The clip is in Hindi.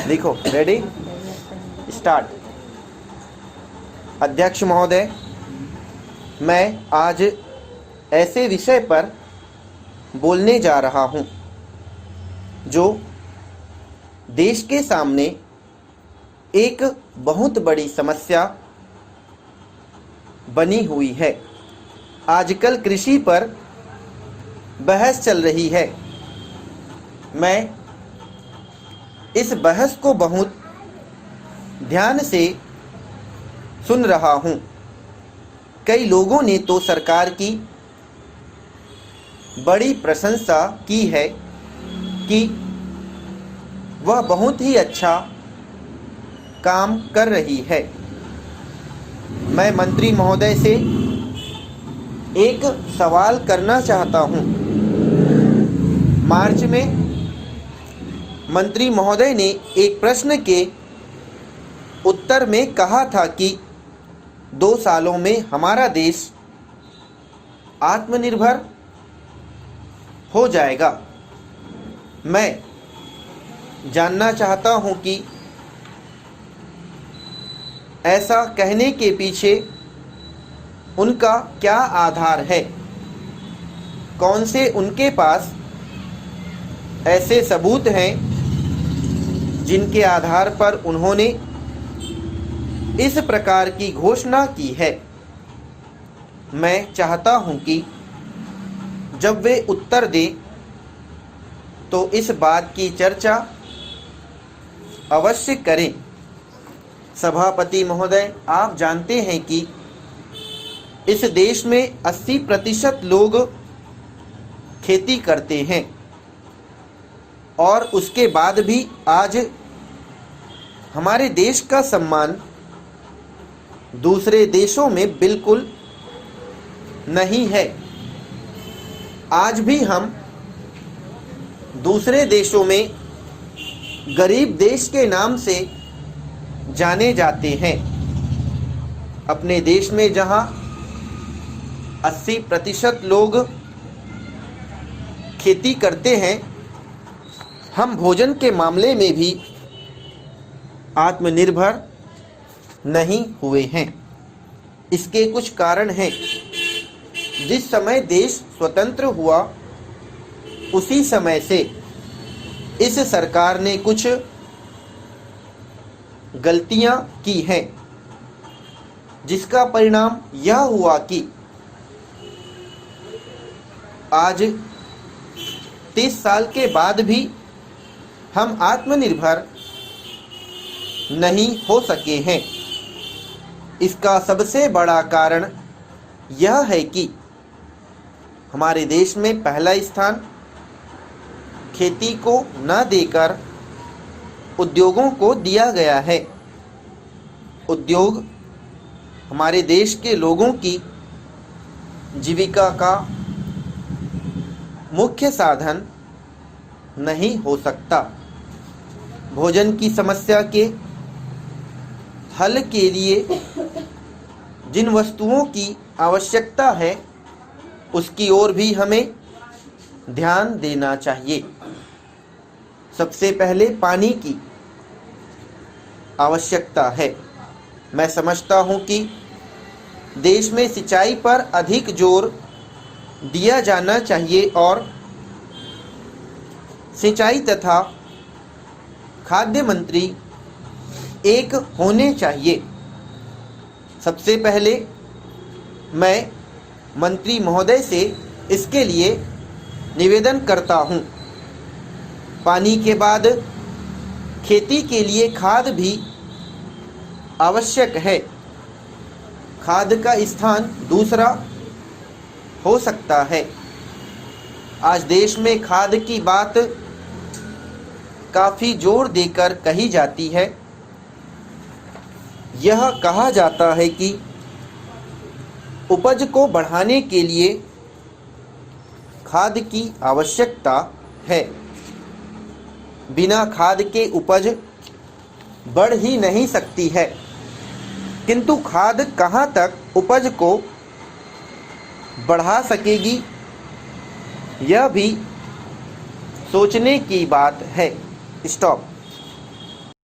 लिखो। Ready, start. अध्यक्ष महोदय, मैं आज ऐसे विषय पर बोलने जा रहा हूं जो देश के सामने एक बहुत बड़ी समस्या बनी हुई है। आजकल कृषि पर बहस चल रही है। मैं इस बहस को बहुत ध्यान से सुन रहा हूं। कई लोगों ने तो सरकार की बड़ी प्रशंसा की है कि वह बहुत ही अच्छा काम कर रही है। मैं मंत्री महोदय से एक सवाल करना चाहता हूं। मार्च में मंत्री महोदय ने एक प्रश्न के उत्तर में कहा था कि 2 सालों में हमारा देश आत्मनिर्भर हो जाएगा। मैं जानना चाहता हूं कि ऐसा कहने के पीछे उनका क्या आधार है। कौन से उनके पास ऐसे सबूत हैं जिनके आधार पर उन्होंने इस प्रकार की घोषणा की है। मैं चाहता हूं कि जब वे उत्तर दें तो इस बात की चर्चा अवश्य करें। सभापति महोदय, आप जानते हैं कि इस देश में 80% लोग खेती करते हैं और उसके बाद भी आज हमारे देश का सम्मान दूसरे देशों में बिल्कुल नहीं है। आज भी हम दूसरे देशों में गरीब देश के नाम से जाने जाते हैं। अपने देश में जहां 80% लोग खेती करते हैं, हम भोजन के मामले में भी आत्मनिर्भर नहीं हुए हैं। इसके कुछ कारण हैं। जिस समय देश स्वतंत्र हुआ उसी समय से इस सरकार ने कुछ गलतियां की हैं, जिसका परिणाम यह हुआ कि आज 30 साल के बाद भी हम आत्मनिर्भर नहीं हो सके हैं। इसका सबसे बड़ा कारण यह है कि हमारे देश में पहला स्थान खेती को न देकर उद्योगों को दिया गया है। उद्योग हमारे देश के लोगों की जीविका का मुख्य साधन नहीं हो सकता। भोजन की समस्या के हल के लिए जिन वस्तुओं की आवश्यकता है उसकी ओर भी हमें ध्यान देना चाहिए। सबसे पहले पानी की आवश्यकता है। मैं समझता हूं कि देश में सिंचाई पर अधिक जोर दिया जाना चाहिए और सिंचाई तथा खाद्य मंत्री एक होने चाहिए। सबसे पहले मैं मंत्री महोदय से इसके लिए निवेदन करता हूं। पानी के बाद खेती के लिए खाद भी आवश्यक है। खाद का स्थान दूसरा हो सकता है। आज देश में खाद की बात काफ़ी जोर देकर कही जाती है। यह कहा जाता है कि उपज को बढ़ाने के लिए खाद की आवश्यकता है। बिना खाद के उपज बढ़ ही नहीं सकती है। किंतु खाद कहाँ तक उपज को बढ़ा सकेगी, यह भी सोचने की बात है। स्टॉप।